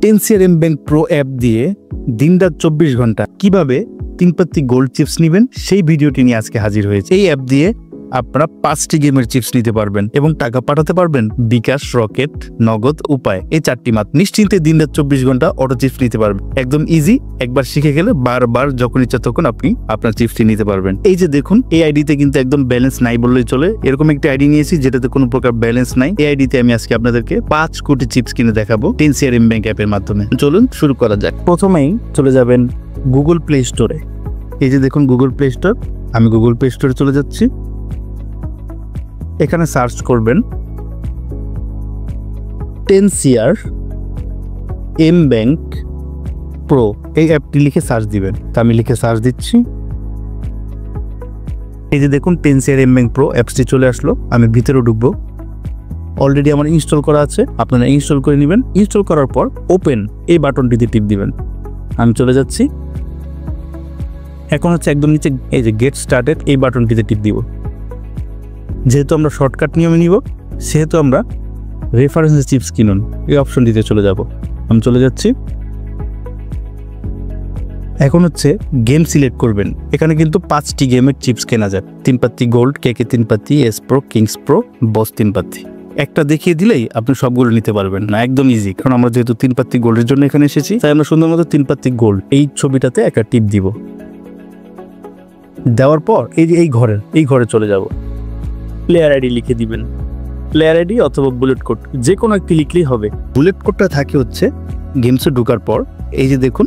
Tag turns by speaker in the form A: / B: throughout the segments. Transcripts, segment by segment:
A: 10CRM bank pro app দিয়ে দিনরাত 24 ঘন্টা কিভাবে 3 পাত্তি গোল্ড চিপস নেবেন সেই ভিডিওটি নিয়ে আজকে হাজির হয়েছে। এই অ্যাপ দিয়ে আপনারা 5টি গেমের চিপস নিতে পারবেন এবং টাকা পাঠাতে পারবেন বিকাশ, রকেট, নগদ, উপায়, এই 4টি মাত্র। নিশ্চিন্তে দিনরাত 24 ঘন্টা অটো চিপস নিতে পারবেন। একদম ইজি, একবার শিখে গেলে বারবার যখন ইচ্ছা তখন আপনি আপনার চিপসটি নিতে পারবেন। এই যে দেখুন, এই আইডিতে কিন্তু একদম ব্যালেন্স নাই বললেই চলে। এরকম একটা আইডি নিয়েছি যেটাতে কোনো প্রকার ব্যালেন্স নাই। এই আইডিতে আমি আজকে আপনাদেরকে 5 কোটি চিপস কিনে দেখাবো 10CRM ব্যাংক অ্যাপের মাধ্যমে। চলুন শুরু করা যাক। প্রথমেই চলে যাবেন গুগল প্লে স্টোরে। এই যে দেখুন গুগল প্লে স্টোর, আমি গুগল প্লে স্টোরে চলে যাচ্ছি। এখানে সার্চ করবেন 10CRM ব্যাংক প্রো, এই অ্যাপটি লিখে সার্চ দিবেন। তা আমি লিখে সার্চ দিচ্ছি। এই যে দেখুন 10CRM ব্যাংক প্রো অ্যাপসটি চলে আসলো। আমি ভিতরে ঢুকবো। অলরেডি আমার ইনস্টল করা আছে, আপনারা ইনস্টল করে নেবেন। ইনস্টল করার পর ওপেন এই বাটনটিতে টিপ দিবেন। আমি চলে যাচ্ছি। এখন হচ্ছে একদম নিচে এই যে গেট স্টার্টেড এই বাটনটিতে টিপ দিব। যেহেতু আমরা শর্টকাট নিয়মে নিব, সেহেতু আমরা রেফারেন্স চিপস কিনুন এই অপশনটিতে চলে যাব। আমি চলে যাচ্ছি। এখন হচ্ছে গেম সিলেক্ট করবেন। এখানে কিন্তু 5টি গেমের চিপস কেনা যায়। 3 পাত্তি গোল্ড, কেকে 3 পাত্তি, এস প্রো, কিংস প্রো, বস 3 পাত্তি। একটা দেখিয়ে দিলেই আপনি সবগুলো নিতে পারবেন না, একদম ইজি। কারণ আমরা যেহেতু 3 পাত্তি গোল্ডের জন্য এখানে এসেছি, তাই আমরা সুন্দর মতো 3 পাত্তি গোল্ড এই ছবিটাতে একটা টিপ দিব। দেওয়ার পর এই ঘরে চলে যাব। প্লেয়ার আইডি লিখে দিবেন। প্লেয়ার আইডি অথবা বুলেট কোড যে কোনো একটি লিখলেই হবে। বুলেট কোডটা থাকে হচ্ছে গেমসে ঢোকার পর এই যে দেখুন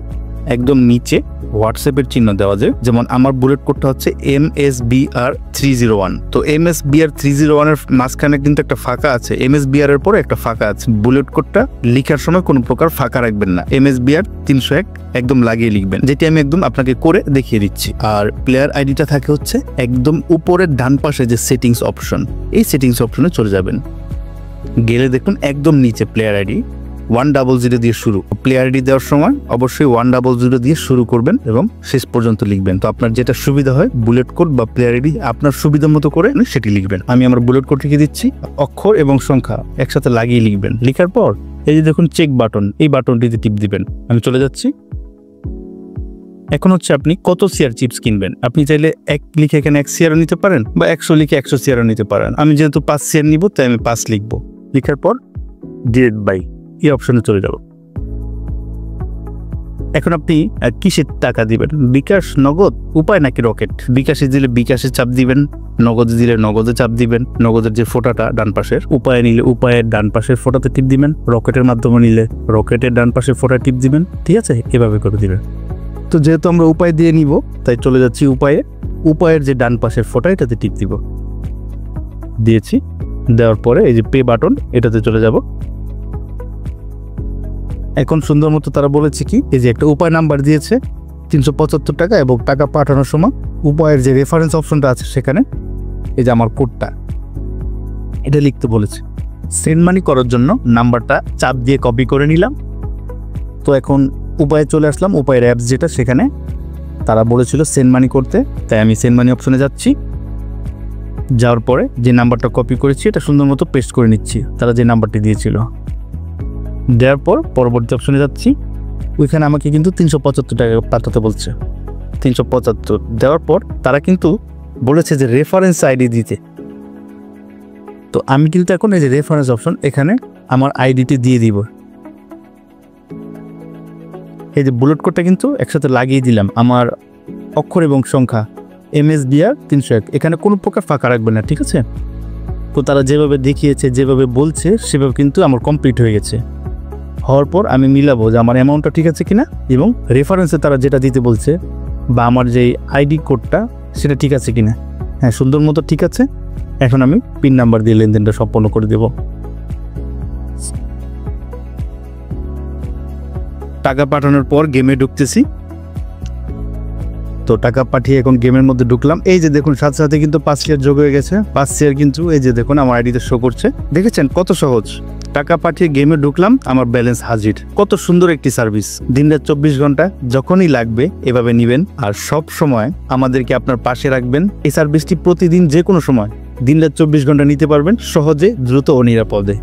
A: একদম নিচে হোয়াটসঅ্যাপের চিহ্ন দেওয়া যায়। যেমন আমার বুলেট কোডটা হচ্ছে MSBR301। তো MSBR301 এর মাঝখানে কিন্তু একটা ফাঁকা আছে, MSBR এর পরে একটা ফাঁকা আছে। বুলেট কোডটা লেখার সময় কোনো প্রকার ফাঁকা রাখবেন না, MSBR301 একদম লাগিয়ে লিখবেন, যেটি আমি একদম আপনাকে করে দেখিয়ে দিচ্ছি। আর প্লেয়ার আইডিটা থাকে হচ্ছে একদম উপরের ডান পাশে যে সেটিংস অপশন, এই সেটিংস অপশনে চলে যাবেন। গেলে দেখুন একদম নিচে প্লেয়ার আইডি 100 দিয়ে শুরু। প্লেয়ার আইডি দেওয়ার সময় অবশ্যই 100 দিয়ে শুরু করবেন এবং শেষ পর্যন্ত লিখবেন। তো আপনার যেটা সুবিধা হয় বুলেট কোড বা প্লেয়ার আইডি আপনার সুবিধা মতো করে সেটি লিখবেন। আমি আমার বুলেট কোড লিখে দিচ্ছি। অক্ষর এবং সংখ্যা একসাথে লাগিয়ে লিখবেন। লেখার পর এই যে দেখুন চেক বাটন, এই বাটনটিতে টিপ দিবেন। আমি চলে যাচ্ছি। এখন হচ্ছে আপনি কত সিআর চিপস কিনবেন। আপনি চাইলে 1 লিখে এখানে 1 সিআরও নিতে পারেন বা 100 লিখে 100 সিআরও নিতে পারেন। আমি যেহেতু 5 সিআর নিব তাই আমি 5 লিখবো। লেখার পর ডিভাইড বাই এই অপশনে চলে যাব। এখন আপনি কিসের টাকা দিবেন, বিকাশ, নগদ, উপায় নাকি রকেট? বিকাশে দিলে বিকাশে চাপ দিবেন, নগদে দিলে নগদে চাপ দিবেন। নগদের যে ফোটাটা ডান পাশের, উপায়ে নিলে উপায়ের ডান পাশের ফোটাতে টিপ দিবেন। রকেটের মাধ্যমে নিলে রকেটের ডান পাশের ফোটা টিপ দিবেন। ঠিক আছে, এভাবে করে দিবেন। তো যেহেতু আমরা উপায় দিয়ে নিব তাই চলে যাচ্ছি উপায়ে। উপায়ের যে ডান পাশের ফোটা এটাতে টিপ দিব। দিয়েছি। দেওয়ার পরে এই যে পে বাটন এটাতে চলে যাব। এখন সুন্দর মতো তারা বলেছে কি, এই যে একটা উপায় নাম্বার দিয়েছে 375 টাকা এবং টাকা পাঠানোর সময় উপায়ের যে রেফারেন্স অপশনটা আছে সেখানে এই যে আমার কোডটা এটা লিখতে বলেছে। সেন্ড মানি করার জন্য নাম্বারটা চাপ দিয়ে কপি করে নিলাম। তো এখন উপায়ে চলে আসলাম। উপায়ের অ্যাপস যেটা, সেখানে তারা বলেছিল সেন্ড মানি করতে, তাই আমি সেন্ড মানি অপশনে যাচ্ছি। যাওয়ার পরে যে নাম্বারটা কপি করেছি এটা সুন্দর মতো পেস্ট করে নিচ্ছি, তারা যে নাম্বারটি দিয়েছিল। দেওয়ার পর পরবর্তী অপশনে যাচ্ছি। ওইখানে আমাকে কিন্তু 375 টাকা পাঠাতে বলছে। 375 দেওয়ার পর তারা কিন্তু বলেছে যে রেফারেন্স আইডি দিতে। তো আমি কিন্তু এখন এই যে রেফারেন্স অপশন এখানে আমার আইডিটি দিয়ে দিব। এই যে বুলেট কোডটা কিন্তু একসাথে লাগিয়ে দিলাম। আমার অক্ষর এবং সংখ্যা MSBR301, এখানে কোনো প্রকার ফাঁকা রাখবেন না। ঠিক আছে, তো তারা যেভাবে দেখিয়েছে, যেভাবে বলছে সেভাবে কিন্তু আমার কমপ্লিট হয়ে গেছে। হওয়ার পর আমি মিলাবো যে আমার অ্যামাউন্টটা ঠিক আছে কিনা এবং রেফারেন্সে তারা যেটা দিতে বলছে বা আমার যে আইডি কোডটা সেটা ঠিক আছে কিনা। হ্যাঁ, সুন্দর মতো ঠিক আছে। এখন আমি পিন নাম্বার দিয়ে লেনদেনটা সম্পন্ন করে দেব। টাকা পাঠানোর পর গেমে ঢুকতেছি। তো টাকা পাঠিয়ে এখন গেমের মধ্যে ঢুকলাম। এই যে দেখুন সাথে সাথে কিন্তু 5 সিআর যোগ হয়ে গেছে। 5 সিআর কিন্তু এই যে দেখুন আমার আইডিতে শো করছে। দেখেছেন কত সহজ। টাকা পাঠিয়ে গেমে ঢুকলাম, আমার ব্যালেন্স হাজির। কত সুন্দর একটি সার্ভিস। দিনরাত 24 ঘন্টা যখনই লাগবে এভাবে নেবেন আর সব সময় আমাদেরকে আপনার পাশে রাখবেন। এই সার্ভিসটি প্রতিদিন যে কোনো সময় দিনরাত 24 ঘন্টা নিতে পারবেন সহজে, দ্রুত ও নিরাপদে।